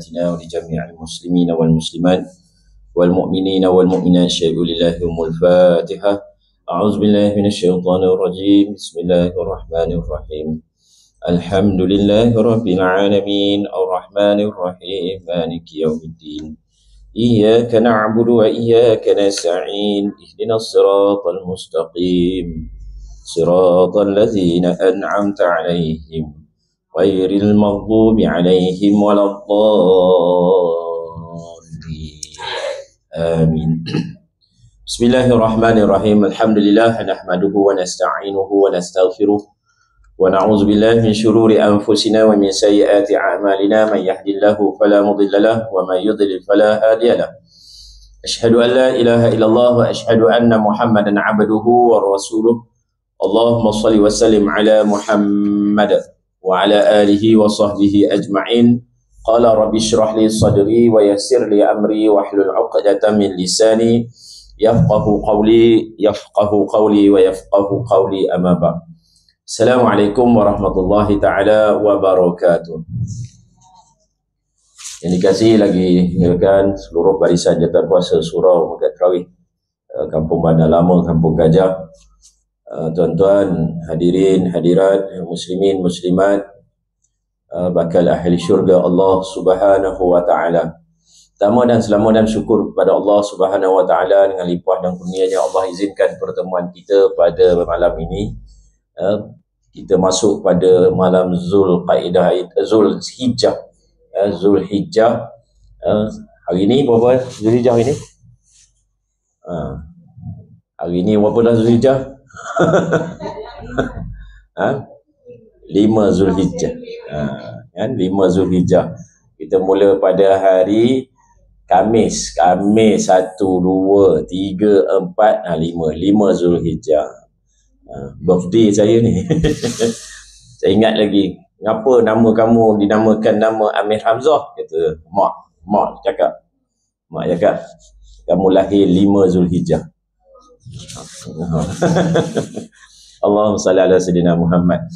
وآياتنا ولجميع المسلمين والمسلمات والمؤمنين والمؤمنات شهدوا لله هم الفاتحة. أعوذ بالله من الشيطان الرجيم. بسم الله الرحمن الرحيم. الحمد لله رب العالمين الرحمن الرحيم مالك يوم الدين. إياك نعبد وإياك نستعين اهدنا الصراط المستقيم صراط الذين أنعمت عليهم غير المغضوب عليهم ولا الضالين آمين. بسم الله الرحمن الرحيم. الحمد لله نحمده ونستعينه ونستغفره ونعوذ بالله من شرور أنفسنا ومن سيئات أعمالنا. من يهد الله فلا مضل له ومن يضلل فلا هادي له. أشهد أن لا إله إلا الله وأشهد أن محمدا عبده ورسوله. اللهم صل وسلم على محمد وعلى آله وصحبه أجمعين. قال رب اشرح لي صدري ويسر لي أمري واحلل عقدة من لساني يفقه قولي ويفقه قولي أما بعد. Assalamualaikum warahmatullahi ta'ala wabarakatuh. Yang dikasihi lagi kan seluruh barisan jawatan kuasa surau Megat Terawih Kampung Bandar Lama, Kampung Gajah, tuan-tuan, hadirin, hadirat, muslimin, muslimat, bakal ahli syurga Allah subhanahu wa ta'ala. Pertama dan selamat dan syukur kepada Allah subhanahu wa ta'ala. Dengan limpah dan kurnianya Allah izinkan pertemuan kita pada malam ini. Kita masuk pada malam Zulhijjah. Hari ini berapa Zulhijjah ini? Hari ini berapa dah Zulhijjah? 5 Zulhijjah. Kan 5 Zulhijjah. Kita mula pada hari Khamis. 1, 2, 3, 4, 5 Zulhijjah. Birthday saya ni. Saya ingat lagi, kenapa nama kamu dinamakan nama Amir Hamzah? Kata mak cakap kamu lahir 5 Zulhijjah. Allahumma salli ala sayyidina Muhammad.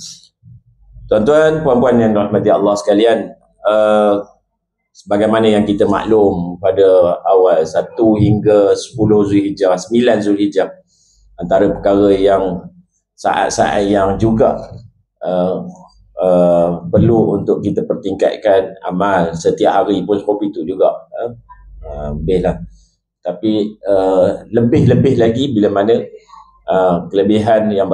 Tuan-tuan, puan-puan yang dirahmati Allah sekalian, sebagaimana yang kita maklum pada awal 1 hingga 10 Zulhijjah, 9 Zulhijjah, antara perkara yang saat-saat yang juga perlu untuk kita pertingkatkan amal setiap hari pun seperti itu juga. Lebihlah. Tapi lebih-lebih lagi bila mana kelebihan yang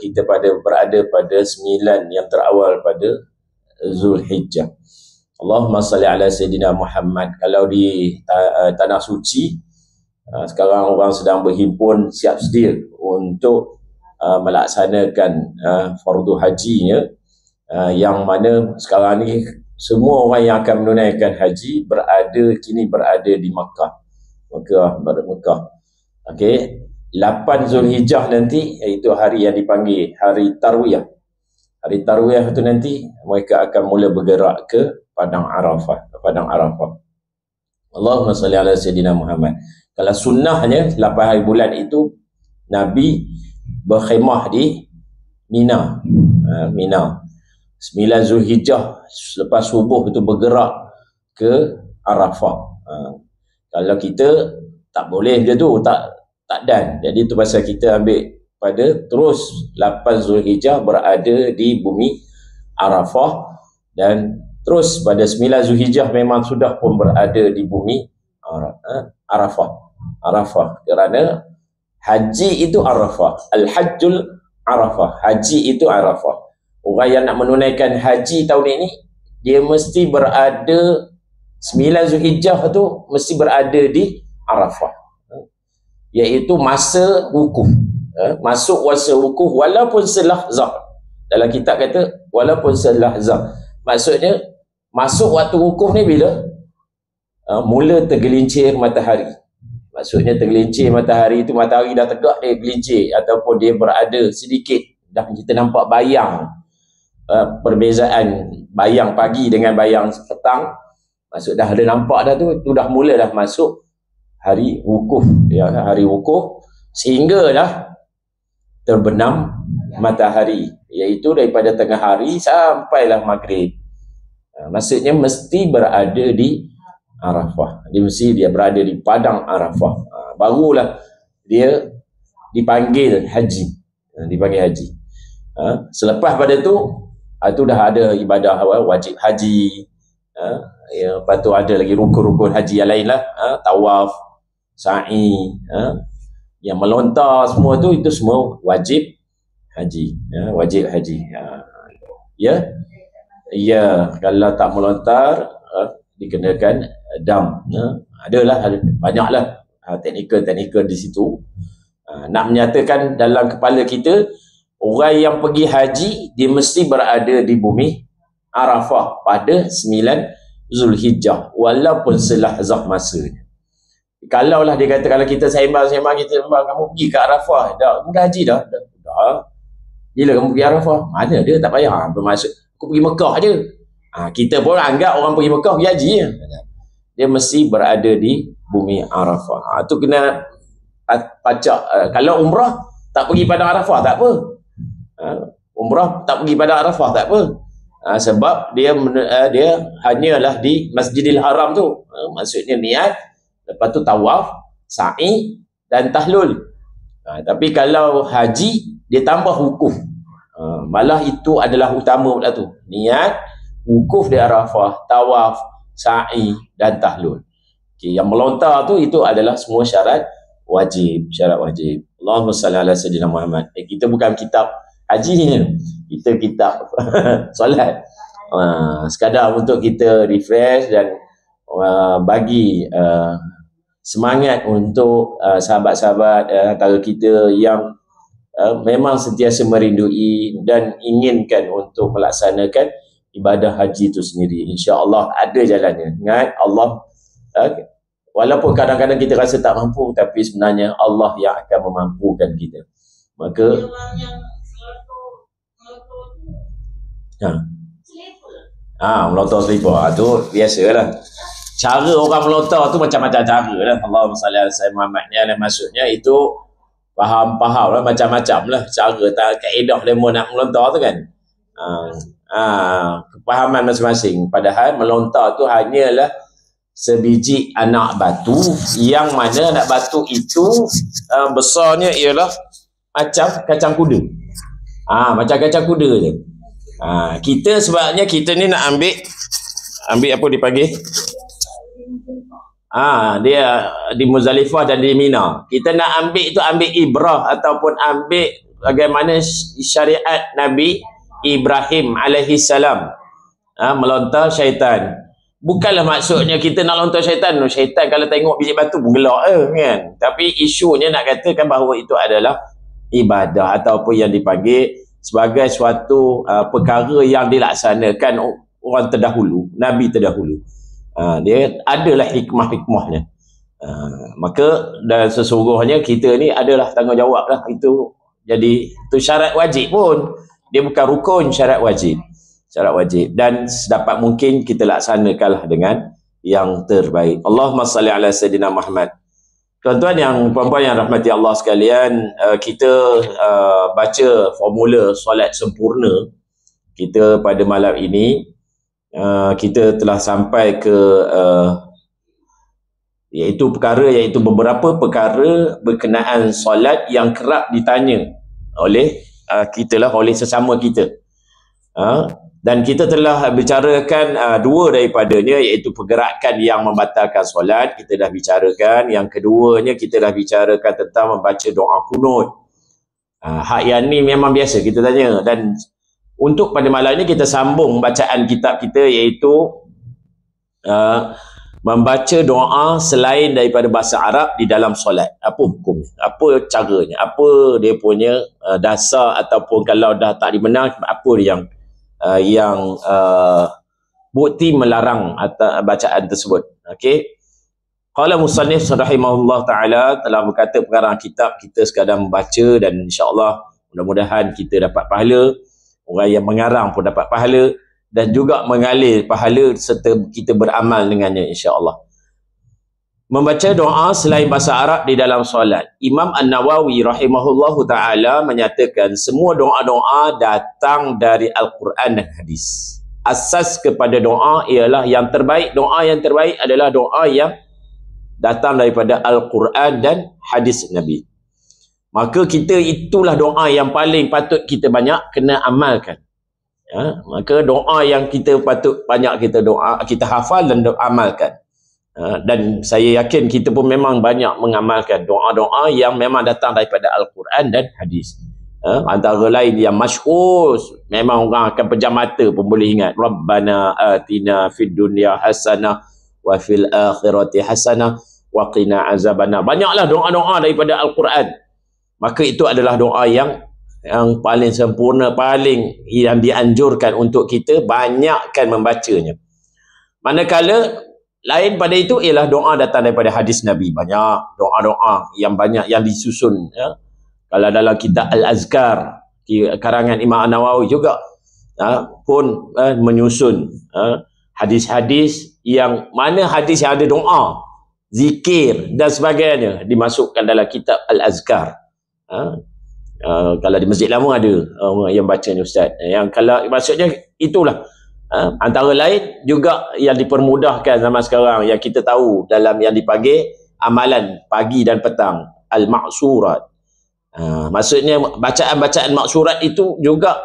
kita berada pada 9 yang terawal pada Zulhijjah. Allahumma salli ala sayyidina Muhammad. Kalau di tanah suci, sekarang orang sedang berhimpun siap sedia untuk melaksanakan fardu hajinya, yang mana sekarang ni semua orang yang akan menunaikan haji kini berada di Makkah. Okey, 8 Zulhijjah nanti, iaitu hari yang dipanggil hari Tarwiyah. Hari Tarwiyah itu nanti mereka akan mula bergerak ke Padang Arafah. Allahumma salli ala sayyidina Muhammad. Kalau sunnahnya 8 hari bulan itu Nabi berkhemah di Mina. 9 Zulhijjah selepas subuh itu bergerak ke Arafah. Kalau kita tak boleh dia tu, tak dan. Jadi itu pasal kita ambil pada terus 8 Zulhijjah berada di bumi Arafah, dan terus pada 9 Zulhijjah memang sudah pun berada di bumi Arafah. Kerana haji itu Arafah. Al-Hajjul Arafah. Haji itu Arafah. Orang yang nak menunaikan haji tahun ini, dia mesti berada 9 Zulhijjah tu mesti berada di Arafah. Iaitu masa wukuf. Masuk masa wukuf walaupun selahzah. Dalam kitab kata walaupun selahzah. Maksudnya masuk waktu wukuf ni bila mula tergelincir matahari. Maksudnya tergelincir matahari itu, matahari dah tegak, dia gelincir, ataupun dia berada sedikit dah kita nampak bayang. Perbezaan bayang pagi dengan bayang petang, maksud dah ada nampak dah tu dah mula dah masuk hari wukuf, ya, hari wukuf, sehingga dah terbenam matahari, iaitu daripada tengah hari sampailah maghrib. Maksudnya mesti berada di Arafah. Dia berada di padang Arafah. Barulah dia dipanggil haji. Selepas pada tu dah ada ibadah wajib haji. Lepas tu ada lagi rukun-rukun haji yang lain lah. Tawaf, sa'i, yang melontar semua tu, itu semua wajib haji. Wajib haji. Kalau tak melontar dikenakan dam. Banyaklah teknikal di situ. Nak menyatakan dalam kepala kita, orang yang pergi haji dia mesti berada di bumi Arafah pada 9 Zulhijjah, walaupun selahzah masanya. Kalaulah dia kata, kalau kita sembang kita kamu pergi ke Arafah dah haji dah. Bila kamu pergi Arafah? Mana dia, tak payah. Bermaksud aku pergi Mekah je. Kita pun anggap orang pergi Mekah pergi haji je. Dia mesti berada di bumi Arafah. Tu kena pacak. Kalau umrah tak pergi padang Arafah tak apa. Umrah tak pergi padang Arafah tak apa. Sebab dia hanyalah di Masjidil Haram tu. Maksudnya niat, lepas tu tawaf, sa'i dan tahlul. Tapi kalau haji dia tambah wukuf. Malah itu adalah utama pula tu. Niat, wukuf di Arafah, tawaf, sa'i dan tahlul. Yang melontar tu itu adalah semua syarat wajib. Allahumma salli ala sayyidina Muhammad. Kita bukan kitab haji ni. Kita kitab solat. Sekadar untuk kita refresh dan bagi semangat untuk sahabat-sahabat antara kita yang memang sentiasa merindui dan inginkan untuk melaksanakan ibadah haji itu sendiri. InsyaAllah ada jalannya. Ingat, Allah walaupun kadang-kadang kita rasa tak mampu, tapi sebenarnya Allah yang akan memampukan kita. Maka melontar selipar tu biasalah. Cara orang melontar tu macam-macam cara lah. Allahumma salli ala sayyidina Muhammad. Maksudnya itu faham-faham lah, macam-macam lah cara, kaedah lemon nak melontar tu kan. Kepahaman masing-masing. Padahal melontar tu hanyalah sebiji anak batu, yang mana anak batu itu besarnya ialah macam kacang kuda. Macam kacang kuda je. Kita sebabnya kita ni nak ambil apa dipanggil? Dia di Muzdalifah dan di Mina. Kita nak ambil itu, ambil ibrah ataupun ambil bagaimana syariat Nabi Ibrahim alaihi salam melontar syaitan. Bukanlah maksudnya kita nak lontar syaitan. Syaitan kalau tengok biji batu bergelak kan. Tapi isunya nak katakan bahawa itu adalah ibadah ataupun yang dipanggil sebagai suatu perkara yang dilaksanakan orang terdahulu, Nabi terdahulu. Dia adalah hikmah-hikmahnya. Maka dan sesungguhnya kita ni adalah tanggungjawab lah. Itu jadi itu syarat wajib pun. Dia bukan rukun, syarat wajib. Dan sedapat mungkin kita laksanakanlah dengan yang terbaik. Allahumma salli ala sayyidina Muhammad. Tuan-tuan yang puan-puan yang rahmati Allah sekalian, kita baca formula solat sempurna kita pada malam ini. Kita telah sampai ke iaitu beberapa perkara berkenaan solat yang kerap ditanya oleh kita lah, oleh sesama kita. Dan kita telah bicarakan dua daripadanya, iaitu pergerakan yang membatalkan solat, kita dah bicarakan. Yang keduanya kita dah bicarakan tentang membaca doa kunut. Hak yang ni memang biasa kita tanya. Dan untuk pada malam ini kita sambung bacaan kitab kita, iaitu membaca doa selain daripada bahasa Arab di dalam solat. Apa hukumnya? Apa caranya? Apa dia punya dasar, ataupun kalau dah tak dibenarkan, apa yang bukti melarang bacaan tersebut. Okey. Qala musannif rahimahullah taala telah berkata pengarang kitab, kita sekadar membaca dan insya-Allah mudah-mudahan kita dapat pahala, orang yang mengarang pun dapat pahala dan juga mengalir pahala serta kita beramal dengannya insya-Allah. Membaca doa selain bahasa Arab di dalam solat. Imam An-Nawawi rahimahullahu taala menyatakan semua doa-doa datang dari Al-Quran dan hadis. asas kepada doa ialah yang terbaik. Doa yang terbaik adalah doa yang datang daripada Al-Quran dan hadis Nabi. Maka kita itulah doa yang paling patut kita banyak kena amalkan. Maka doa yang kita patut banyak kita doa, kita hafal dan amalkan. Dan saya yakin kita pun memang banyak mengamalkan doa-doa yang memang datang daripada Al-Quran dan hadis. Antara lain yang masyhur, memang orang akan pejam mata pun boleh ingat. Rabbana atina fid dunya hasanah wa fil akhirati hasanah wa qina azabannar. Banyaklah doa-doa daripada Al-Quran. Maka itu adalah doa yang paling sempurna, paling yang dianjurkan untuk kita banyakkan membacanya. Manakala lain pada itu ialah doa datang daripada hadis Nabi. Banyak doa-doa yang banyak yang disusun. Kalau dalam kitab Al-Azkar, karangan Imam An-Nawawi juga pun menyusun hadis-hadis yang mana hadis yang ada doa, zikir dan sebagainya dimasukkan dalam kitab Al-Azkar. Kalau di Masjid Lama ada yang baca ni Ustaz. Yang kalau maksudnya itulah antara lain juga yang dipermudahkan zaman sekarang yang kita tahu dalam yang dipanggil amalan pagi dan petang, al-ma'surat. Maksudnya bacaan-bacaan maksurat itu juga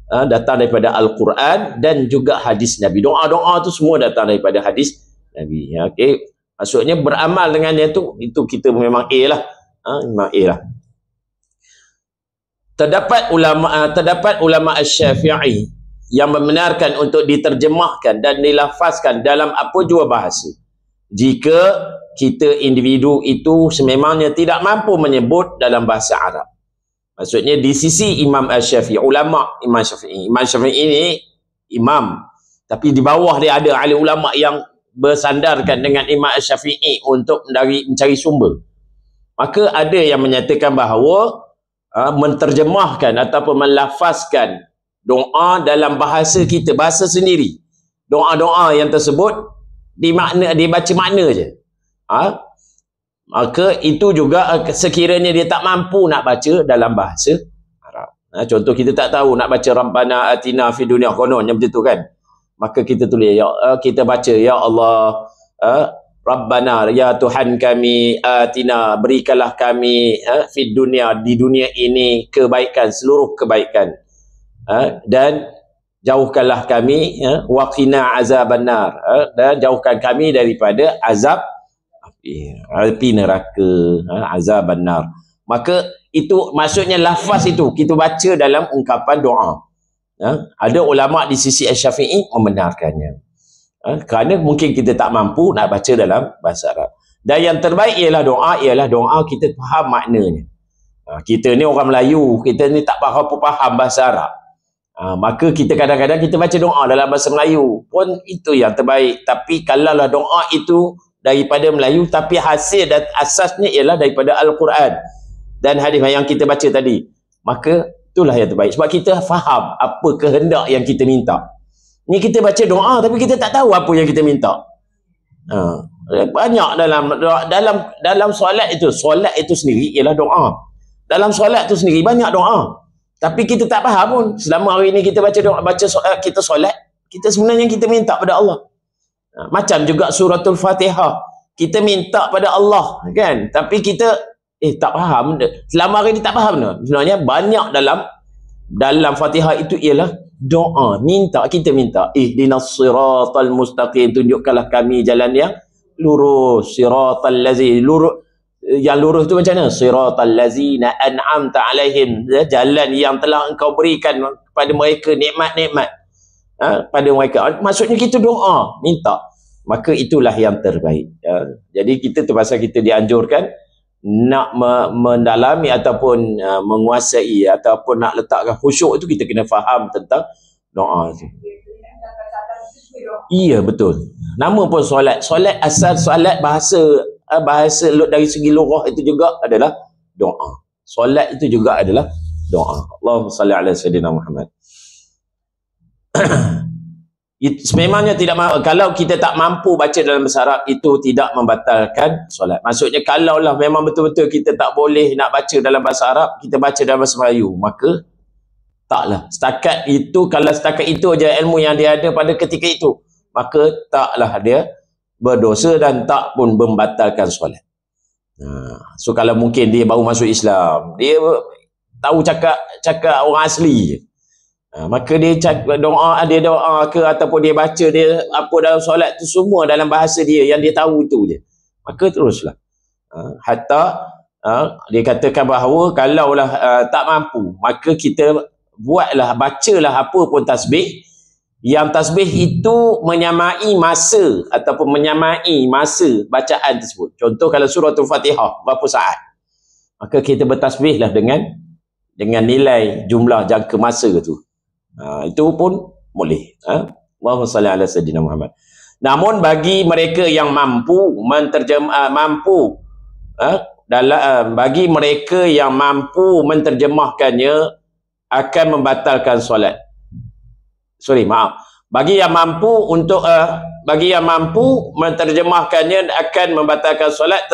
datang daripada Al-Quran dan juga hadis Nabi. Doa-doa tu semua datang daripada hadis Nabi. Okey, maksudnya beramal dengannya itu kita memang A lah. Memang A lah. Terdapat ulama Asy-Syafi'i yang membenarkan untuk diterjemahkan dan dilafazkan dalam apa jua bahasa. Jika kita individu itu sememangnya tidak mampu menyebut dalam bahasa Arab. Maksudnya di sisi Imam Asy-Syafi'i, ulama Imam Syafi'i. Imam Syafi'i ini imam, tapi di bawah dia ada ahli ulama yang bersandarkan dengan Imam Asy-Syafi'i untuk mencari sumber. Maka ada yang menyatakan bahawa menterjemahkan ataupun melafazkan doa dalam bahasa kita, bahasa sendiri. Doa-doa yang tersebut dibaca makna je. Maka itu juga sekiranya dia tak mampu nak baca dalam bahasa Arab. Contoh kita tak tahu nak baca Rabbana atina fid dunya, kononnya macam tu kan. Maka kita tulis kita baca ya Allah, Rabbana, ya Tuhan kami, atina, berikanlah kami fid dunya, di dunia ini kebaikan, seluruh kebaikan, dan jauhkanlah kami wa qina azabannar, dan jauhkan kami daripada azab api neraka, azabannar. Maka itu maksudnya lafaz itu kita baca dalam ungkapan doa. Ada ulama di sisi Asy-Syafi'i membenarkannya. Kerana mungkin kita tak mampu nak baca dalam bahasa Arab. Dan yang terbaik ialah doa kita faham maknanya. Kita ni orang Melayu, kita ni tak faham bahasa Arab. Maka kita kadang-kadang kita baca doa dalam bahasa Melayu pun itu yang terbaik. Tapi kalaulah doa itu daripada Melayu tapi hasil dan asasnya ialah daripada Al-Quran dan hadis yang kita baca tadi, maka itulah yang terbaik. Sebab kita faham apa kehendak yang kita minta. Ni kita baca doa tapi kita tak tahu apa yang kita minta. Banyak dalam solat itu sendiri ialah doa. Dalam solat itu sendiri banyak doa. Tapi kita tak faham pun. Selama hari ini kita baca doa, kita solat, kita sebenarnya kita minta pada Allah. Macam juga suratul Fatihah, kita minta pada Allah kan, tapi kita tak faham. Selama hari ini tak faham. Sebenarnya banyak dalam Fatihah itu ialah doa, kita minta ihdinas siratal mustaqim, tunjukkanlah kami jalan yang lurus, siratal lazi, yang lurus tu macam mana? Siratal lazina an'amta alaihim, jalan yang telah engkau berikan kepada mereka nikmat-nikmat pada mereka. Maksudnya kita doa, minta. Maka itulah yang terbaik. Jadi kita terpaksa kita dianjurkan nak mendalami ataupun menguasai ataupun nak letakkan khusyuk itu, kita kena faham tentang doa itu. Iya, betul. Nama pun solat. Solat asal solat bahasa dari segi lughah itu juga adalah doa. Solat itu juga adalah doa. Allahumma salli ala sayyidina Muhammad. Sememangnya kalau kita tak mampu baca dalam bahasa Arab, itu tidak membatalkan solat. Maksudnya kalaulah memang betul-betul kita tak boleh nak baca dalam bahasa Arab, kita baca dalam bahasa Melayu, maka taklah. Setakat itu, kalau setakat itu aja ilmu yang dia ada pada ketika itu, maka taklah dia berdosa dan tak pun membatalkan solat. So kalau mungkin dia baru masuk Islam, dia tahu cakap orang asli je. Maka dia doa ke ataupun dia baca dia apa dalam solat tu semua dalam bahasa dia yang dia tahu itu je. Maka teruslah. Hatta dia katakan bahawa kalaulah tak mampu, maka kita bacalah apa pun tasbih, yang tasbih itu menyamai masa ataupun menyamai masa bacaan tersebut. Contoh kalau surah Al-Fatihah berapa saat, maka kita bertasbihlah dengan nilai jumlah jangka masa tu. Itu pun boleh. Allahumma salli ala sayyidina Muhammad. Namun bagi mereka yang mampu bagi mereka yang mampu menterjemahkannya akan membatalkan solat. Bagi yang mampu menterjemahkannya akan membatalkan solat.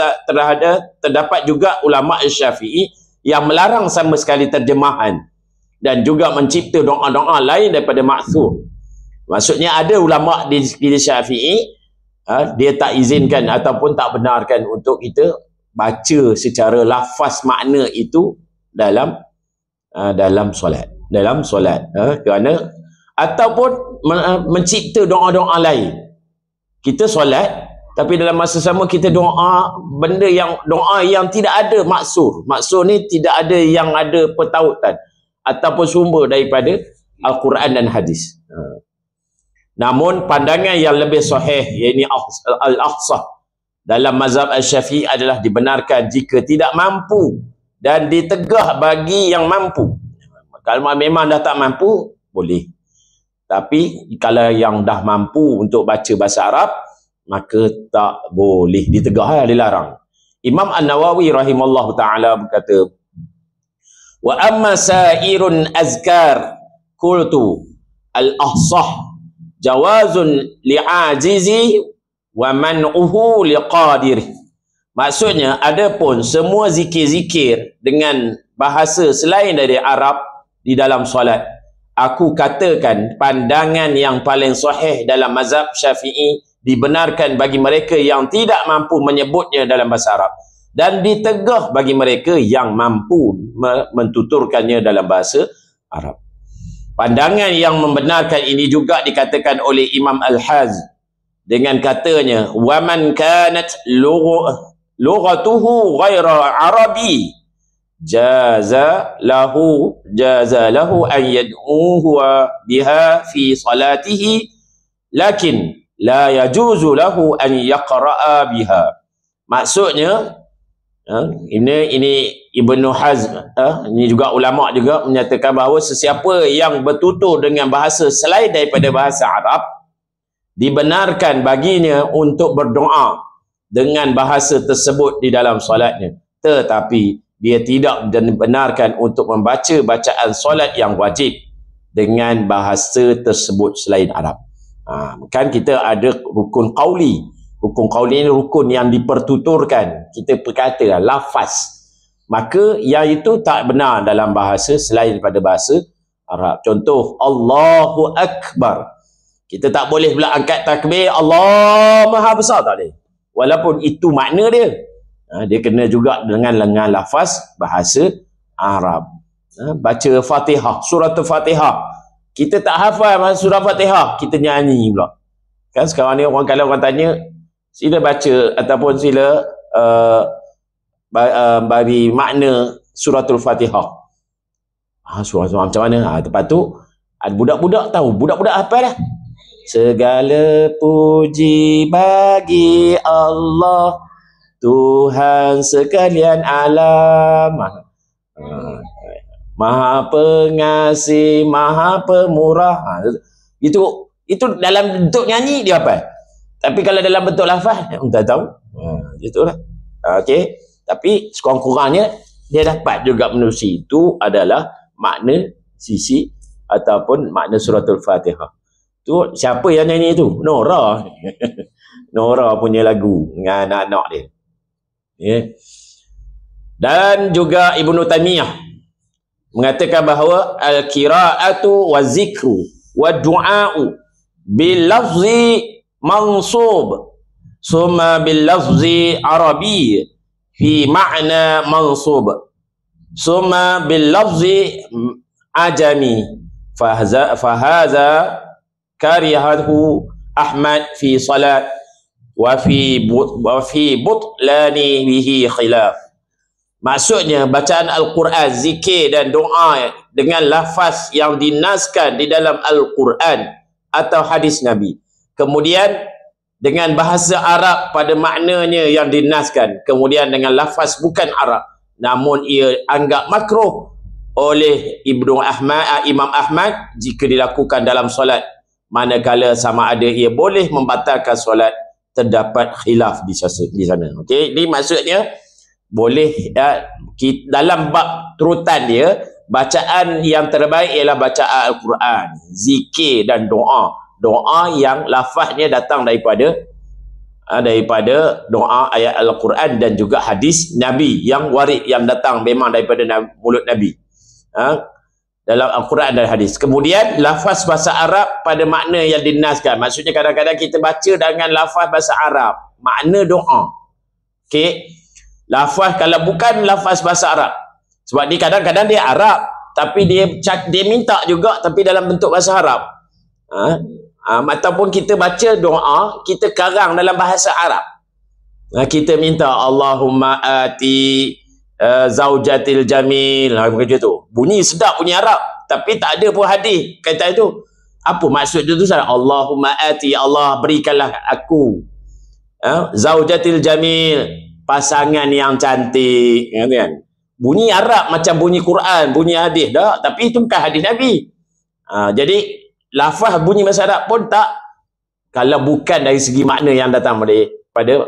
Terdapat juga ulama Syafi'i yang melarang sama sekali terjemahan dan juga mencipta doa-doa lain daripada maksur. Maksudnya ada ulama di Syafi'i dia tak izinkan ataupun tak benarkan untuk kita baca secara lafaz makna itu dalam solat. Kerana ataupun mencipta doa-doa lain. Kita solat tapi dalam masa sama kita doa doa yang tidak ada maksur. Maksur ni tidak ada yang ada pertautan ataupun sumber daripada Al-Quran dan hadis. Namun pandangan yang lebih sahih, iaitu al-aqsah dalam mazhab Al-Syafi'i adalah dibenarkan jika tidak mampu dan ditegah bagi yang mampu. Kalau memang dah tak mampu, boleh. Tapi kalau yang dah mampu untuk baca bahasa Arab, maka tak boleh, ditegah, dilarang. Imam An-Nawawi rahimallahu ta'ala berkata, wa amma sairun azkar qultu al-ahsah jawazun li'ajizi wa man'uhu liqadir. Maksudnya, adapun semua zikir-zikir dengan bahasa selain dari Arab di dalam solat, aku katakan pandangan yang paling sahih dalam mazhab Syafi'i dibenarkan bagi mereka yang tidak mampu menyebutnya dalam bahasa Arab, dan ditegah bagi mereka yang mampu mentuturkannya dalam bahasa Arab. Pandangan yang membenarkan ini juga dikatakan oleh Imam Al-Haz dengan katanya, waman kanat lughatuhu ghaira arabi jaza lahu an yad'uhu biha fi salatihi lakin la yajuzu lahu an yaqra'a biha. Maksudnya, ini Ibnu Hazm, ini juga ulama juga menyatakan bahawa sesiapa yang bertutur dengan bahasa selain daripada bahasa Arab, dibenarkan baginya untuk berdoa dengan bahasa tersebut di dalam solatnya, tetapi dia tidak dibenarkan untuk membaca bacaan solat yang wajib dengan bahasa tersebut selain Arab. Kan kita ada rukun qauli. Rukun qauli ini rukun yang dipertuturkan, kita berkata lafaz. Maka yang itu tak benar dalam bahasa selain daripada bahasa Arab. Contoh, Allahu Akbar. Kita tak boleh pula angkat takbir Allah Maha Besar, tak boleh. Walaupun itu makna dia. Dia kena juga dengan lafaz bahasa Arab. Baca Fatihah, surah Al-Fatihah. Kita tak hafal surah Fatihah, kita nyanyi pula. Kan sekarang ni kalau orang tanya, sila baca ataupun sila bagi makna suratul Fatihah. Surah macam mana? Lepas tu ada budak-budak tahu, budak-budak apa dah? Segala puji bagi Allah, Tuhan sekalian alam, Maha Pengasih, Maha Pemurah. Itu dalam bentuk nyanyi dia apa? Tapi kalau dalam bentuk lafaz, tak tahu. Itulah. Okey. Tapi sekurang-kurangnya dia dapat juga menerusi. Itu adalah makna sisi ataupun makna suratul Fatihah. Tu siapa yang nyanyi tu? Nora. Nora punya lagu dengan anak-anak dia. Yeah. Dan juga Ibnu Taimiyah mengatakan bahawa al-qira'atu wa zikru wa du'a'u bil lafzi mansub summa bil lafzi arabi fi ma'na mansub summa bil lafzi ajami fahaza karihahu Ahmad fi salat wa fi butlani bihi khilaf. Maksudnya bacaan Al-Quran, zikir dan doa dengan lafaz yang dinaskan di dalam Al-Quran atau hadis Nabi. Kemudian dengan bahasa Arab pada maknanya yang dinaskan. Kemudian dengan lafaz bukan Arab. Namun ia anggap makruh oleh Imam Ahmad jika dilakukan dalam solat. Manakala sama ada ia boleh membatalkan solat, terdapat khilaf di sana. Okey, ini maksudnya boleh dalam bab turutan dia, bacaan yang terbaik ialah bacaan Al-Quran, zikir dan doa. Doa yang lafaznya datang daripada doa ayat Al-Quran dan juga hadis Nabi yang warid, yang datang memang daripada mulut Nabi. Dalam Al-Quran dan hadis. Kemudian lafaz bahasa Arab pada makna yang dinaskan. Maksudnya kadang-kadang kita baca dengan lafaz bahasa Arab, makna doa. Okey. Lafaz kalau bukan lafaz bahasa Arab. Sebab ni kadang-kadang dia Arab tapi dia minta juga tapi dalam bentuk bahasa Arab. Ataupun kita baca doa, kita karang dalam bahasa Arab. Kita minta Allahumma ati zaujatil jamil, macam tu. Bunyi sedap, bunyi Arab, tapi tak ada pun hadis kata itu. Apa maksud dia tu? Allahumma ati, Allah berikanlah aku zaujatil jamil, pasangan yang cantik, kan? Bunyi Arab macam bunyi Quran, bunyi hadis dah, tapi itu bukan hadis Nabi. Jadi lafaz bunyi bahasa Arab pun tak, kalau bukan dari segi makna yang datang daripada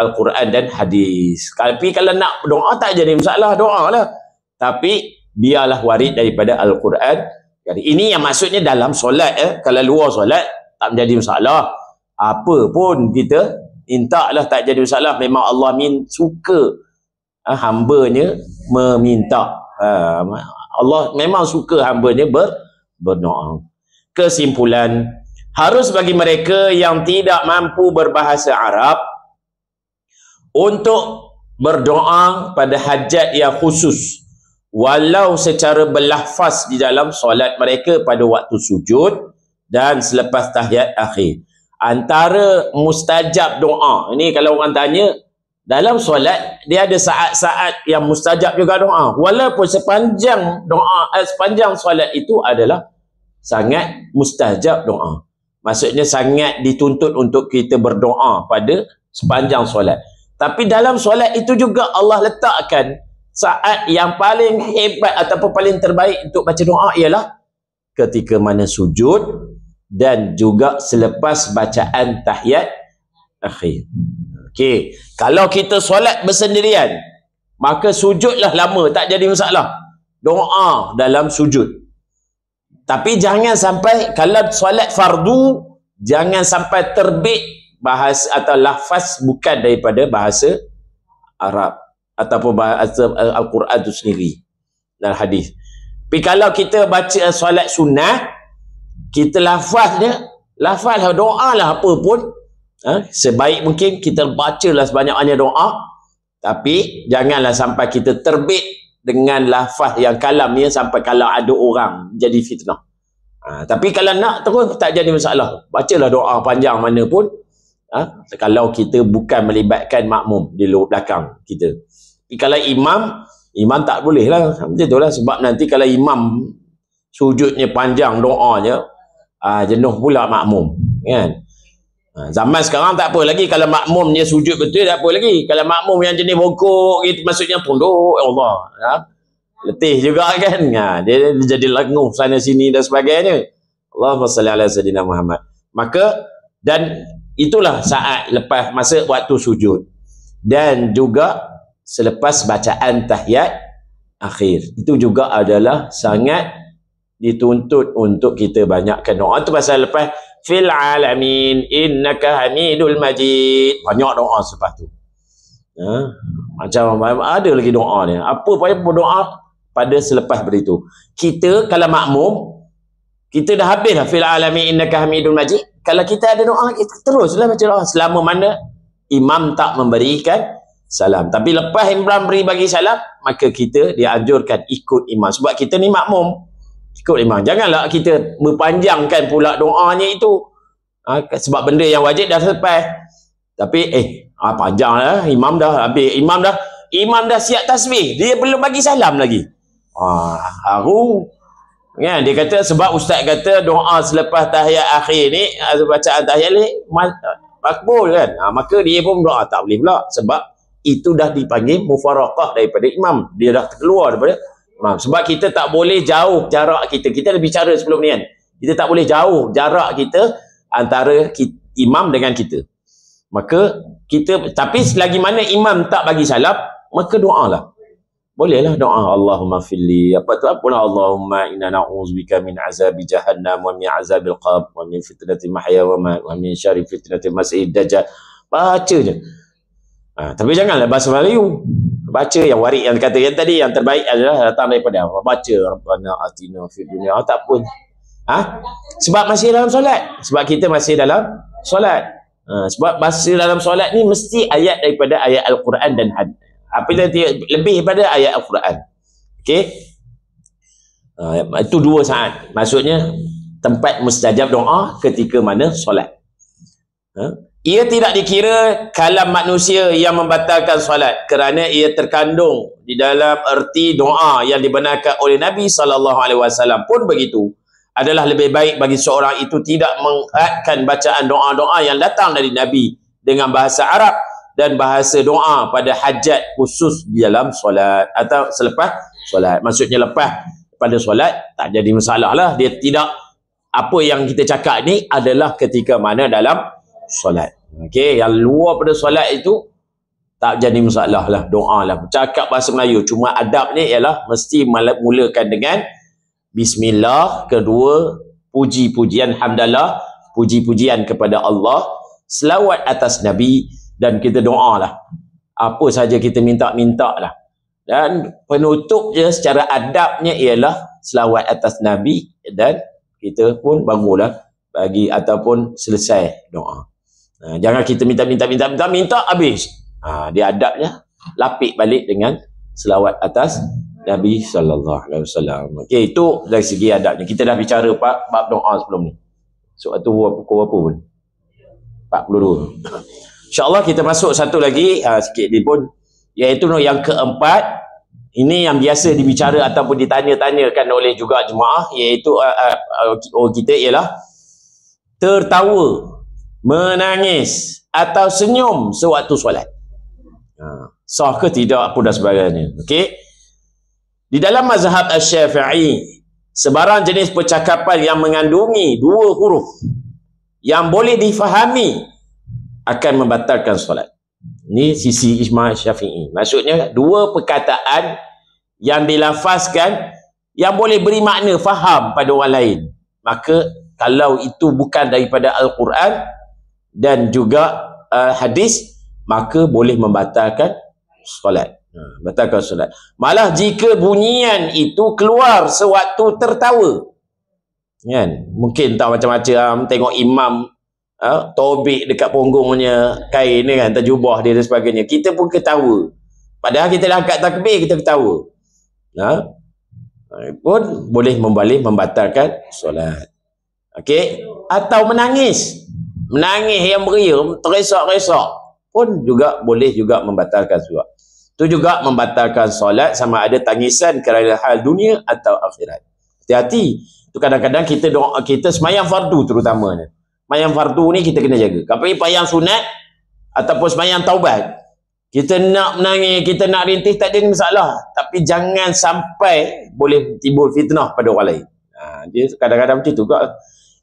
Al-Quran dan hadis. Tapi kalau nak doa tak jadi masalah, doa lah. Tapi biarlah warid daripada Al-Quran. Jadi ini yang maksudnya dalam solat. Kalau luar solat tak menjadi masalah. Apa pun kita minta lah, tak jadi masalah. Memang Allah suka hambanya meminta. Allah memang suka hambanya berdoa. Kesimpulan, harus bagi mereka yang tidak mampu berbahasa Arab untuk berdoa pada hajat yang khusus, walau secara berlafaz di dalam solat mereka pada waktu sujud dan selepas tahiyat akhir. Antara mustajab doa, ini kalau orang tanya, dalam solat dia ada saat-saat yang mustajab juga doa, walaupun sepanjang solat itu adalah sangat mustajab doa. Maksudnya sangat dituntut untuk kita berdoa pada sepanjang solat. Tapi dalam solat itu juga Allah letakkan saat yang paling hebat ataupun paling terbaik untuk baca doa ialah ketika mana sujud dan juga selepas bacaan tahiyat akhir. Okey, kalau kita solat bersendirian, maka sujudlah lama, tak jadi masalah. Doa dalam sujud. Tapi jangan sampai, kalau solat fardu, jangan sampai terbit bahasa atau lafaz bukan daripada bahasa Arab ataupun bahasa Al-Quran itu sendiri dan hadis. Tapi kalau kita baca solat sunnah, kita lafaznya, lafazlah doa lah apa pun, sebaik mungkin kita bacalah sebanyak-banyak doa, tapi janganlah sampai kita terbit dengan lafaz yang kalamnya sampai kalau ada orang jadi fitnah. Tapi kalau nak terus tak jadi masalah, bacalah doa panjang mana pun, kalau kita bukan melibatkan makmum di belakang kita. Tapi kalau imam tak boleh lah macam tu lah, sebab nanti kalau imam sujudnya panjang, doanya jenuh pula makmum, kan? Zaman sekarang tak apa lagi, kalau makmumnya sujud betul tak apa lagi. Kalau makmum yang jenis bongkok gitu, maksudnya tunduk, ya Allah, letih juga kan, dia jadi lenguh sana sini dan sebagainya. Allahumma salli ala sayyidina Muhammad. Maka, dan itulah saat lepas masa waktu sujud dan juga selepas bacaan tahiyat akhir, itu juga adalah sangat dituntut untuk kita banyakkan doa. Itu pasal lepas fil alamin innaka hamidul majid, banyak doa selepas tu. Macam ada lagi doa ni, apa pun doa pada selepas beritu. Kita kalau makmum, kita dah habis dah fil alamin innaka hamidun majid. Kalau kita ada doa, kita teruslah baca doa selama mana imam tak memberikan salam. Tapi lepas imam bagi salam, maka kita dianjurkan ikut imam. Sebab kita ni makmum, ikut imam. Janganlah kita berpanjangkan pula doanya itu. Sebab benda yang wajib dah selesai. Tapi panjang lah, imam dah habis. Imam dah siap tasbih, dia belum bagi salam lagi. Haru. Kan? Dia kata sebab ustaz kata doa selepas tahiyat akhir ni, bacaan tahiyat ni makbul kan. Maka dia pun doa tak boleh pula. Sebab itu dah dipanggil mufaraqah daripada imam. Dia dah keluar daripada imam. Sebab kita tak boleh jauh jarak kita. Kita dah bicara sebelum ni kan. Kita tak boleh jauh jarak kita antara imam dengan kita. Maka kita, tapi selagi mana imam tak bagi salam, maka doalah. Bolehlah doa Allahumma filli, apa tu apalah, Allahumma inna na'udzubika min azabi jahannam wa min azabil qabr wa min fitnatil mahya wa min syarri fitnatil masiihid dajjal. Baca je. Tapi janganlah bahasa Melayu. Baca yang warid yang kata yang tadi, yang terbaik adalah datang daripada apa? Baca Rabbana atina fid dunya. Tak pun. Sebab masih dalam solat. Sebab kita masih dalam solat. Sebab bahasa dalam solat ni mesti ayat daripada ayat Al-Quran dan hadis. Apabila dia lebih daripada ayat Al-Quran. Okey. Itu 2 saat. Maksudnya tempat mustajab doa ketika mana solat. Ia tidak dikira kalam manusia yang membatalkan solat kerana ia terkandung di dalam erti doa yang dibenarkan oleh Nabi SAW pun begitu. Adalah lebih baik bagi seorang itu tidak mengeratkan bacaan doa-doa yang datang dari Nabi dengan bahasa Arab dan bahasa doa pada hajat khusus di dalam solat atau selepas solat. Maksudnya lepas pada solat tak jadi masalah lah. Dia tidak, apa yang kita cakap ni adalah ketika mana dalam solat. Okey, yang luar pada solat itu tak jadi masalah lah, doa lah. Cakap bahasa Melayu, cuma adabnya ialah mesti mulakan dengan Bismillah, kedua puji-pujian, hamdalah, puji-pujian kepada Allah, selawat atas Nabi, dan kita doa lah. Apa saja kita minta-minta lah. Dan penutup je secara adabnya ialah selawat atas Nabi, dan kita pun bangunlah bagi ataupun selesai doa. Jangan kita minta habis. Dia adabnya lapik balik dengan selawat atas Nabi sallallahu alaihi wasallam. Okey, itu dari segi adabnya. Kita dah bicara bab doa sebelum ni. Waktu pukul berapa pun? 42. InsyaAllah kita masuk satu lagi sikit ni pun, iaitu yang keempat. Ini yang biasa dibicara ataupun ditanya-tanyakan oleh juga jemaah, iaitu kita ialah tertawa, menangis atau senyum sewaktu solat. Sah ke tidak, apa dan sebagainya. Okey. Di dalam mazhab Asy-Syafi'i, sebarang jenis percakapan yang mengandungi 2 huruf yang boleh difahami akan membatalkan solat. Ini sisi ijma' Syafi'i. Maksudnya 2 perkataan yang dilafazkan yang boleh beri makna faham pada orang lain. Maka kalau itu bukan daripada Al-Quran dan juga hadis, maka boleh membatalkan solat. Batalkan solat. Malah jika bunyian itu keluar sewaktu tertawa, kan? Mungkin tak macam-macam, tengok imam tobik dekat punggungnya kain ni kan, terjubah dia dan sebagainya, kita pun ketawa, padahal kita dah angkat takbir, kita ketawa, pun boleh membatalkan solat. Okey. Atau menangis yang meriam, teresak-resak, pun juga boleh juga membatalkan solat. Itu juga membatalkan solat, sama ada tangisan kerana hal dunia atau akhirat. Hati-hati. Itu kadang-kadang kita doa, kita semayang fardu terutamanya. Semayang fardu ni kita kena jaga. Tapi semayang sunat ataupun semayang taubat, kita nak menangis, kita nak rintih, tak ada masalah. Tapi jangan sampai boleh timbul fitnah pada orang lain. Dia kadang-kadang macam tu juga.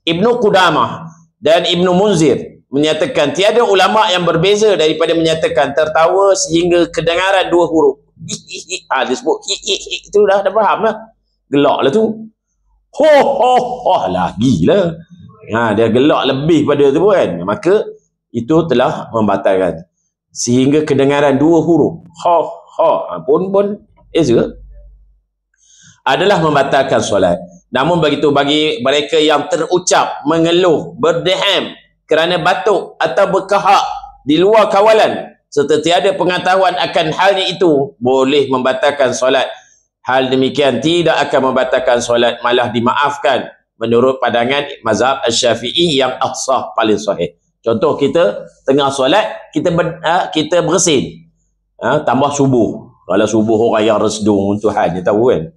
Ibnu Qudamah dan Ibnu Munzir menyatakan tiada ulama yang berbeza daripada menyatakan tertawa sehingga kedengaran 2 huruf. Dia sebut itu dah faham lah. Gelak lah tu. Lagi lah. Dia gelak lebih pada tu kan. Maka itu telah membatalkan. Sehingga kedengaran 2 huruf. Pun beza. adalah membatalkan solat. Namun begitu bagi mereka yang terucap, mengeluh, berdeham kerana batuk atau berkahak di luar kawalan serta tiada pengetahuan akan halnya itu, boleh membatalkan solat. Hal demikian tidak akan membatalkan solat, malah dimaafkan menurut pandangan mazhab Asy-Syafi'i yang sah, paling sahih. Contoh, kita tengah solat, kita bersin, tambah subuh. Kalau subuh orang yang resdung Tuhan, dia tahu kan,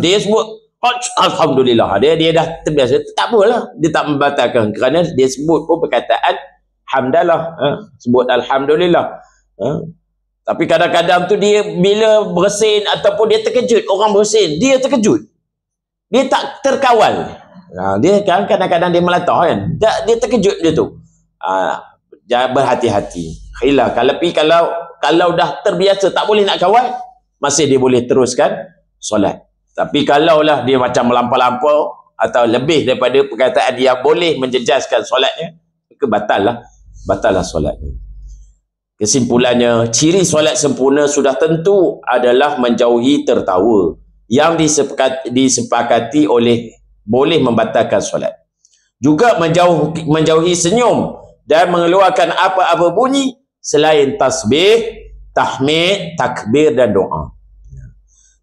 dia sebut alhamdulillah, dia dah terbiasa, tak apalah, dia tak membatalkan kerana dia sebut pun perkataan hamdalah, sebut alhamdulillah. Tapi kadang-kadang tu dia bila bersin ataupun dia terkejut, orang bersin, dia terkejut, dia tak terkawal, dia kan kadang-kadang dia melatah kan, dia terkejut dia tu. Jangan, berhati-hati. Kalau dah terbiasa tak boleh nak kawal, masih dia boleh teruskan solat. Tapi kalaulah dia macam melampau-lampau atau lebih daripada perkataan dia boleh menjejaskan solatnya, maka batallah solatnya. Kesimpulannya, ciri solat sempurna sudah tentu adalah menjauhi tertawa yang disepakati oleh boleh membatalkan solat. Juga menjauhi senyum dan mengeluarkan apa-apa bunyi selain tasbih, tahmid, takbir dan doa.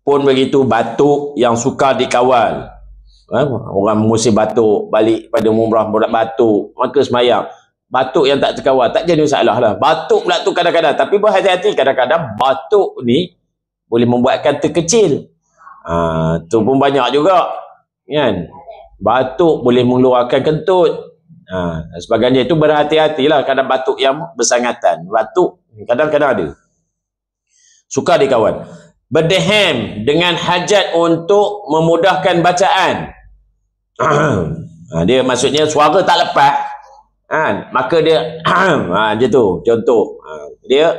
Pun begitu batuk yang sukar dikawal. Orang musim batuk, balik pada umrah batuk, maka semayang. Batuk yang tak terkawal tak jadi masalah lah. Batuk pula tu kadang-kadang, tapi berhati-hati, kadang-kadang batuk ni boleh membuatkan terkecil. Tu pun banyak juga kan. Batuk boleh mengeluarkan kentut. Sebagainya, itu berhati-hatilah. Kadang batuk yang bersangatan, batuk kadang-kadang ada. Sukar dikawal. Berdeham dengan hajat untuk memudahkan bacaan. Dia maksudnya suara tak lepas, maka dia dia tu contoh, dia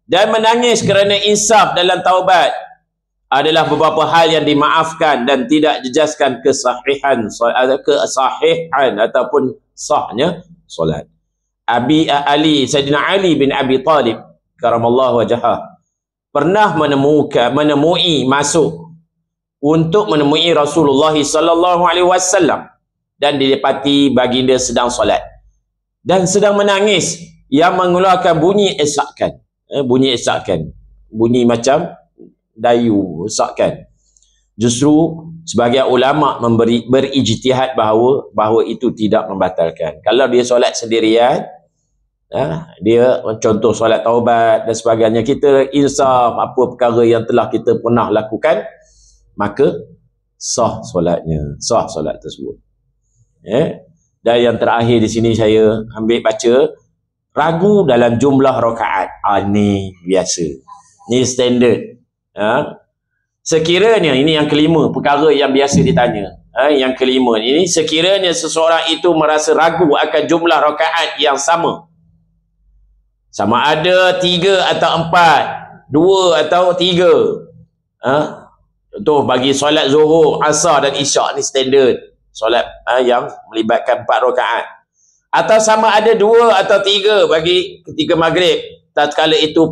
dan menangis kerana insaf dalam taubat adalah beberapa hal yang dimaafkan dan tidak jejaskan kesahihan ataupun sahnya solat. Sayyidina Ali bin Abi Talib karamallahu wajhah pernah menemui Rasulullah sallallahu alaihi wasallam dan didapati baginda sedang solat dan sedang menangis yang mengeluarkan bunyi esakan. Bunyi macam dayu, esakan. Justru sebagian ulama berijtihad bahawa itu tidak membatalkan. Kalau dia solat sendirian, dia contoh solat taubat dan sebagainya, kita insaf apa perkara yang telah kita pernah lakukan, maka sah solatnya, sah solat tersebut. Dan yang terakhir di sini saya ambil baca, ragu dalam jumlah rakaat. Ni biasa, ni standard. Sekiranya, ini yang kelima perkara yang biasa ditanya. Yang kelima ini, sekiranya seseorang itu merasa ragu akan jumlah rakaat yang sama ada 3 atau 4, 2 atau 3. Contoh bagi solat Zuhur, Asar dan Isyak, ni standard solat yang melibatkan 4 rakaat. Atau sama ada 2 atau 3 bagi ketika Maghrib, tatkala itu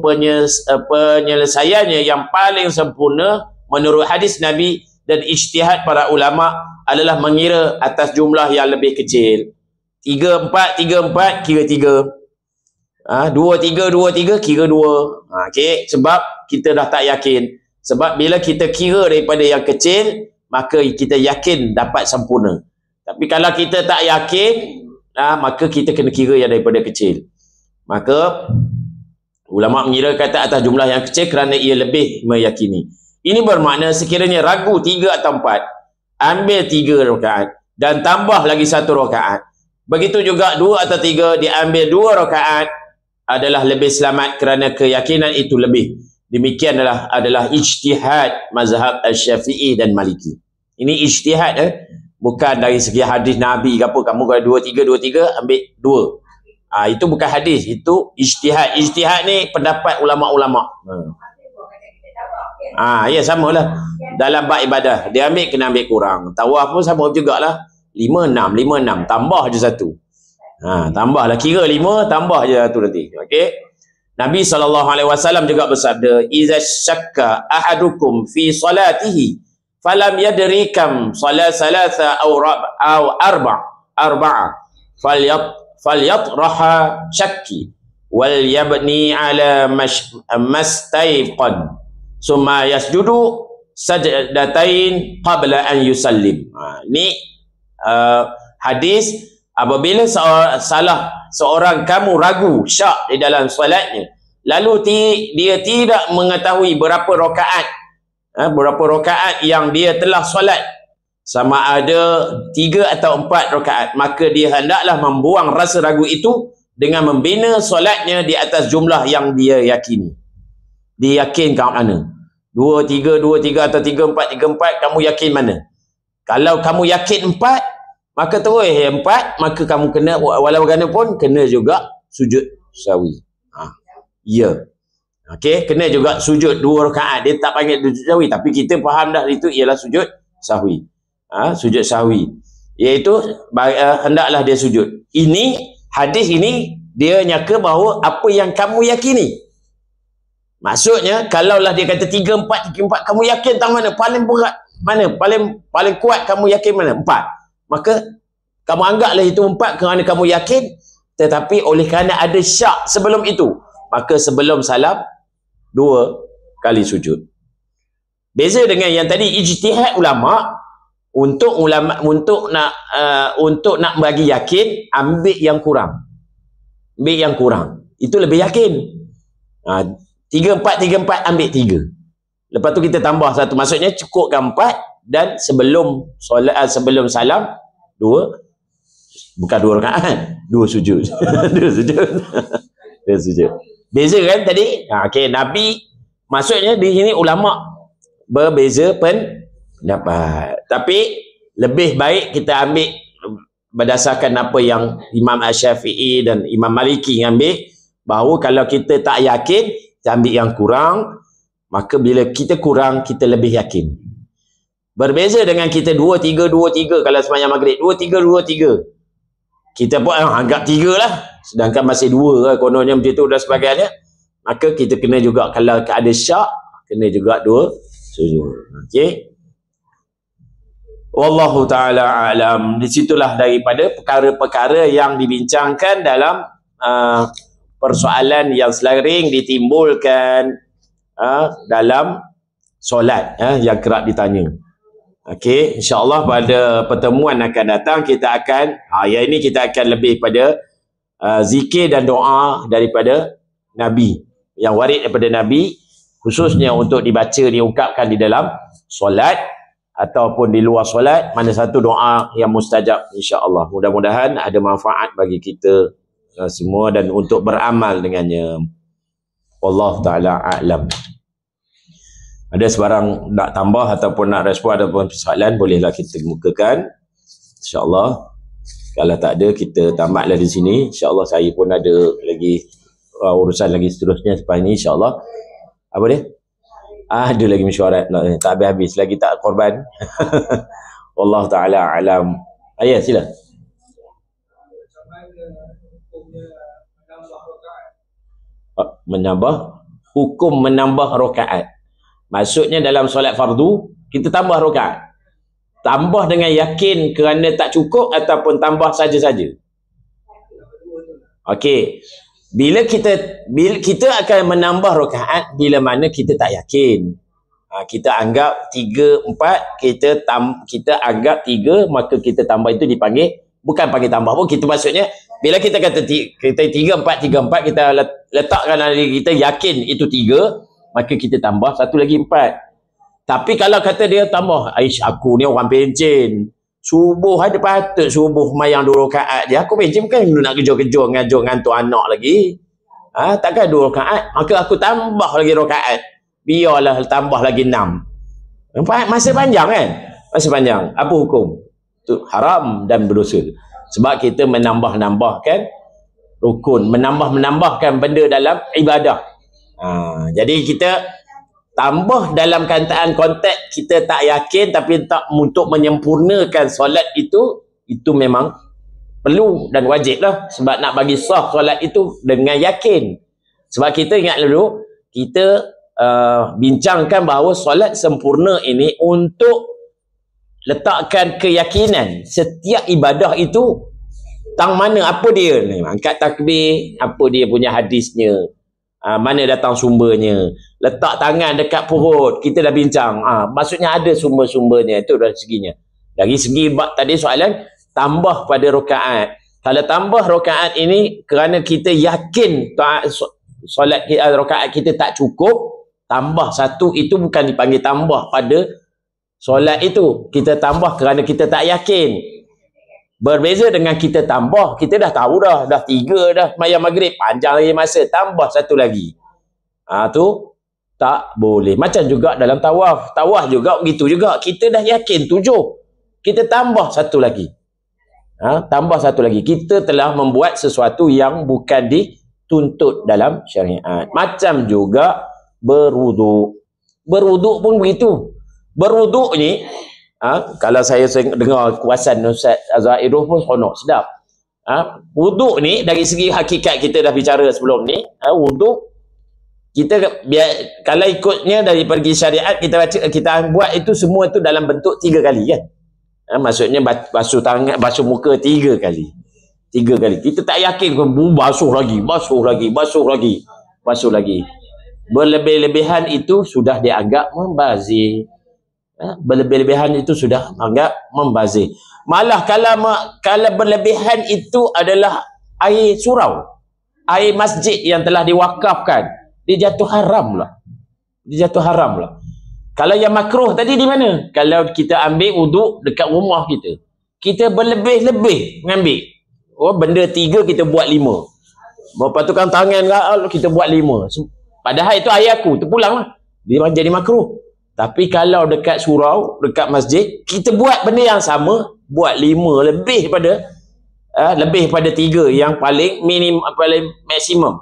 penyelesaiannya yang paling sempurna menurut hadis Nabi dan ijtihad para ulama adalah mengira atas jumlah yang lebih kecil. 3, 4, 3, 4, kira 3. 2, 3, 2, 3, kira 2. Okay? Sebab kita dah tak yakin. Sebab bila kita kira daripada yang kecil, maka kita yakin dapat sempurna. Tapi kalau kita tak yakin, maka kita kena kira yang daripada kecil. Maka ulama mengira kata atas jumlah yang kecil kerana ia lebih meyakini. Ini bermakna sekiranya ragu 3 atau 4, ambil 3 rakaat dan tambah lagi 1 rakaat. Begitu juga 2 atau 3 diambil 2 rakaat adalah lebih selamat kerana keyakinan itu lebih. Demikian adalah ijtihad mazhab Asy-Syafi'i dan Maliki. Ini ijtihad, bukan dari segi hadis Nabi ke apa, kamu kalau 2, 3 ambil 2. Itu bukan hadis, itu ijtihad. Ijtihad ni pendapat ulama-ulama. Ya, samalah. Dalam bab ibadah, dia ambil kena ambil kurang. Tawaf pun sama jugalah. 5, 6, tambah je 1. Tambahlah, kira 5, tambah je 1 nanti. Okey. Nabi SAW juga bersabda, "Iza syakka ahadukum fi salatihi falam yadri kam salat salasa aw arba'a falyatraha syakki wal yabni ala mastayqan summa yasjudu sajdatain qabla an yusallim." Ini hadis, apabila seorang kamu ragu, syak di dalam solatnya, lalu dia tidak mengetahui berapa rakaat yang dia telah solat, sama ada 3 atau 4 rakaat, maka dia hendaklah membuang rasa ragu itu dengan membina solatnya di atas jumlah yang dia yakini. Dia yakin kat mana? 2, 3 atau 3, 4, kamu yakin mana? Kalau kamu yakin 4, maka terus 4, maka kamu kena, walau bagaimanapun kena juga sujud sahwi. Ya. Okey, kena juga sujud 2 rakaat. Dia tak panggil sujud sahwi, tapi kita faham dah itu ialah sujud sahwi. Sujud sahwi, iaitu hendaklah dia sujud. Ini hadis ini dia nyaka bahawa apa yang kamu yakini. Maksudnya, kalaulah dia kata 3, 4, kamu yakin tang mana? Paling berat mana? Paling kuat kamu yakin mana? 4. Maka kamu anggaplah itu 4 kerana kamu yakin, tetapi oleh kerana ada syak sebelum itu, maka sebelum salam 2 kali sujud. Beza dengan yang tadi, ijtihad ulama untuk nak bagi yakin, ambil yang kurang. Itu lebih yakin. 3, 4, ambil 3. Lepas tu kita tambah 1. Maksudnya cukupkan 4, dan sebelum salam 2, bukan 2 rakaat, 2 sujud. 2 sujud. Beza kan tadi? Okey, Nabi, maksudnya di sini ulama berbeza pendapat. Tapi lebih baik kita ambil berdasarkan apa yang Imam Asy-Syafi'i dan Imam Maliki ambil, bahawa kalau kita tak yakin, kita ambil yang kurang, maka bila kita kurang, kita lebih yakin. Berbeza dengan kita 2, 3 kalau sembahyang maghrib, 2, 3 kita pun anggap 3 lah, sedangkan masih 2 lah, kononnya macam tu dan sebagainya. Maka kita kena juga, kalau ada syak, kena juga 2 sujud. Okey, wallahu ta'ala a'lam. Disitulah daripada perkara-perkara yang dibincangkan dalam persoalan yang selaring ditimbulkan dalam solat, yang kerap ditanya. Okey, insya-Allah pada pertemuan akan datang kita akan yang ini kita akan lebih pada zikir dan doa daripada Nabi, yang warid daripada Nabi, khususnya untuk dibaca, diungkapkan di dalam solat ataupun di luar solat. Mana satu doa yang mustajab, insya-Allah. Mudah-mudahan ada manfaat bagi kita semua dan untuk beramal dengannya. Wallahu taala a'lam. Ada sebarang nak tambah ataupun nak respon ataupun persoalan, bolehlah kita kemukakan, insya-Allah. Kalau tak ada, kita tamatlah di sini. InsyaAllah saya pun ada lagi urusan lagi seterusnya selepas ini, insya-Allah. Apa dia? Ada lagi mesyuarat, tak habis-habis lagi, tak korban. Wallahu taala alam. Ayah, sila. Menambah hukum menambah rakaat. Maksudnya dalam solat fardu kita tambah rakaat. Tambah dengan yakin kerana tak cukup ataupun tambah saja-saja. Okey. Bila kita akan menambah rakaat bila mana kita tak yakin. Kita anggap 3, 4, kita anggap 3, maka kita tambah itu dipanggil, bukan panggil tambah pun, kita maksudnya bila kita kata kita 3, 4, kita letakkan diri kita yakin itu 3, maka kita tambah satu lagi 4. Tapi kalau kata dia tambah, Aish, aku ni orang pencen, subuh ada patut subuh mayang 2 rakaat je, aku pencen bukan nak kejar-kejar ngajar ngantuk anak lagi. Takkan 2 rakaat, maka aku tambah lagi rakaat, biarlah tambah lagi 6. Masa panjang kan? Masa panjang. Apa hukum? Itu haram dan berdosa. Sebab kita menambah-nambahkan rukun, menambah-menambahkan benda dalam ibadah. Jadi kita tambah dalam konteks kita tak yakin, tapi tak untuk menyempurnakan solat itu memang perlu dan wajib lah. Sebab nak bagi sah solat itu dengan yakin. Sebab kita ingat dulu, kita bincangkan bahawa solat sempurna ini untuk letakkan keyakinan setiap ibadah itu tang mana, apa dia ni, angkat takbir, apa dia punya hadisnya, mana datang sumbernya, letak tangan dekat perut, kita dah bincang, maksudnya ada sumber-sumbernya, itu dari seginya. Dari segi tadi soalan tambah pada rakaat. Kalau tambah rakaat ini kerana kita yakin solat rakaat kita tak cukup, tambah satu itu bukan dipanggil tambah pada solat itu, kita tambah kerana kita tak yakin. Berbeza dengan kita tambah, kita dah tahu dah 3 dah sembahyang maghrib, panjang lagi masa, tambah satu lagi, tu tak boleh. Macam juga dalam tawaf juga begitu juga, kita dah yakin 7, kita tambah satu lagi, tambah satu lagi, kita telah membuat sesuatu yang bukan dituntut dalam syariat. Macam juga berwuduk pun begitu. Berwuduk ni, kalau saya dengar kuasan Ustaz Azhairuh pun seronok, sedap. Wuduk ni dari segi hakikat kita dah bicara sebelum ni, wuduk kita kalau ikutnya dari pergi syariat, kita buat itu semua itu dalam bentuk 3 kali kan. Maksudnya basuh tangan, basuh muka 3 kali. 3 kali. Kita tak yakin basuh lagi. Berlebih-lebihan itu sudah dianggap membazir. Berlebih-lebihan itu sudah anggap membazir. Malah kalau berlebihan itu adalah air surau, air masjid yang telah diwakafkan, dia jatuh haram lah. Kalau yang makruh tadi di mana? Kalau kita ambil wuduk dekat rumah kita berlebih-lebih mengambil. Benda 3 kita buat 5. Berpatukan tangan kita buat 5. Padahal itu air aku, terpulang lah. Dia jadi makruh. Tapi kalau dekat surau, dekat masjid, kita buat benda yang sama, buat 5 lebih pada 3 yang paling minim, paling maksimum,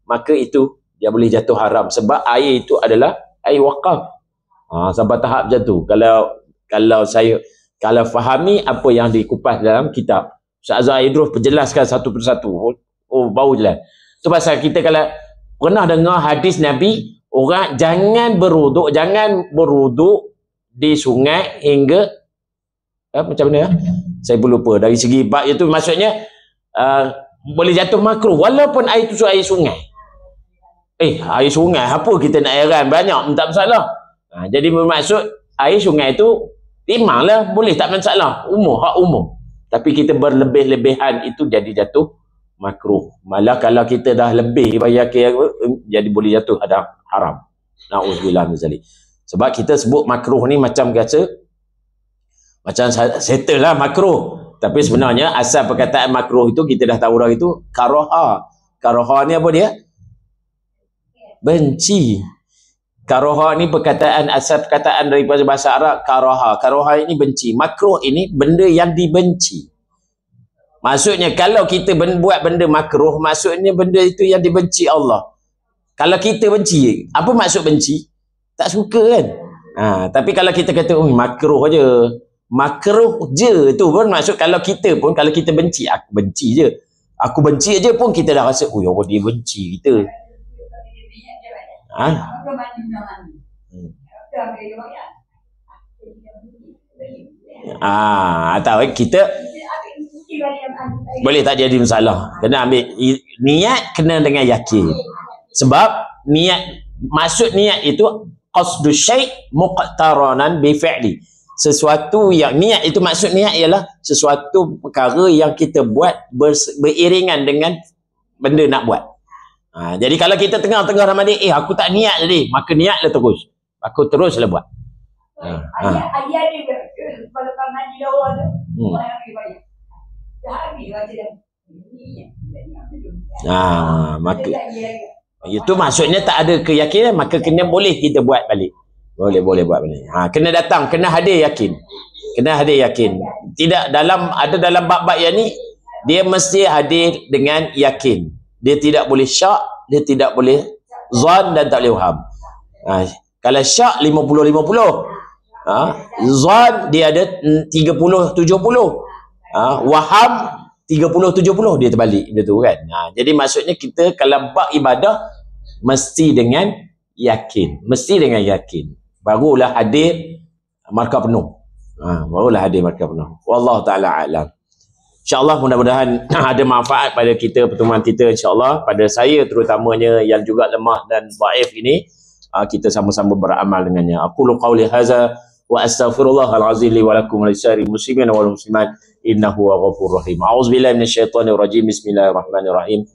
maka itu dia boleh jatuh haram. Sebab air itu adalah air wakaf. Sampai tahap macam tu. Kalau fahami apa yang dikupas dalam kitab, Ustaz Azhairuh perjelaskan satu persatu. Baru jelas. Itu pasal kita kalau pernah dengar hadis Nabi, orang jangan berwuduk di sungai hingga macam mana? Saya pun lupa. Dari segi bab itu maksudnya boleh jatuh makruh walaupun air itu air sungai. Air sungai apa kita nak heran, banyak tak masalah. Jadi bermaksud air sungai itu timanglah, boleh, tak masalah, hak umum. Tapi kita berlebih-lebihan itu jadi jatuh makruh. Malah kalau kita dah lebih jadi boleh jatuh haram. Na'udzubillah min zalik. Sebab kita sebut makruh ni macam settle lah makruh. Tapi sebenarnya asal perkataan makruh itu kita dah tahu dah, itu karaha. Karaha ni apa dia? Benci. Karaha ni asal perkataan daripada bahasa Arab karaha. Karaha ini benci. Makruh ini benda yang dibenci. Maksudnya kalau kita buat benda makruh, maksudnya benda itu yang dibenci Allah. Kalau kita benci, apa maksud benci? Tak suka kan? Tapi kalau kita kata makruh je, makruh je tu pun maksud kalau kita benci, aku benci je pun kita dah rasa dia benci kita. Tahu kita boleh tak jadi masalah. Kena ambil niat, kena dengan yakin. Sebab maksud niat itu qasdu syai' muqtaranan bi fi'li. Sesuatu yang niat itu, maksud niat ialah sesuatu perkara yang kita buat beriringan dengan benda nak buat. Jadi kalau kita tengah-tengah Ramadan, aku tak niat tadi, maka niatlah terus. Aku teruslah buat. Ayah dia kalau kau ngaji lawa tu, orang ambil bayar. Dah habis baca dah. Maka itu maksudnya tak ada keyakinan, maka kena boleh kita buat balik. Boleh buat balik. Kena datang, kena hadir yakin. Tidak dalam bab-bab yang ni, dia mesti hadir dengan yakin. Dia tidak boleh syak, dia tidak boleh zan dan tak boleh waham. Kalau syak 50-50. Zan dia ada 30-70. Waham 30-70, dia terbalik dia tu kan. Jadi maksudnya kita kalau bab ibadah Mesti dengan yakin. Mesti dengan yakin. Barulah hadir markah penuh. Barulah hadir markah penuh. Wallahu ta'ala a'lam. InsyaAllah mudah-mudahan ada manfaat pada kita, pertemuan kita insyaAllah. Pada saya terutamanya yang juga lemah dan dhaif ini, kita sama-sama beramal dengannya. Aqulu qawli hadza wa astaghfirullahal azim li wa lakum wa lisa'iril muslimin wal muslimat innahu ghafurur rahim. A'udzubillahi minasyaitonir rajim. Bismillahirrahmanirrahim.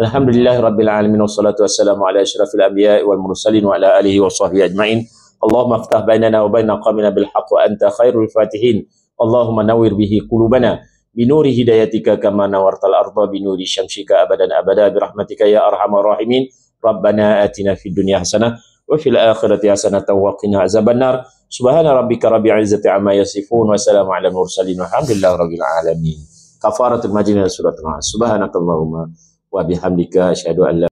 Alhamdulillahi rabbil alamin wassalatu wassalamu ala asyrafil anbiya'i wal mursalin wa ala alihi wa sahbihi ajma'in. Allahumma aftah bainana wa baina qawmina bil haqq wa anta khairul fatihin. Allahumma nawwir bihi qulubana binuri hidayatika kama nawartal arda binuri syamsika abadan abada birahmatika ya arhamar rahimin. Rabbana atina fid dunya hasanah wa fil akhirati hasanah wa qina azabannar. Subhana rabbika rabbil izzati amma yasifun wa salamun alal mursalin walhamdulillahi rabbil alamin. Kafaratul majlis surat Al-Nas. Subhanakallahumma wa bihamdika asyhadu an la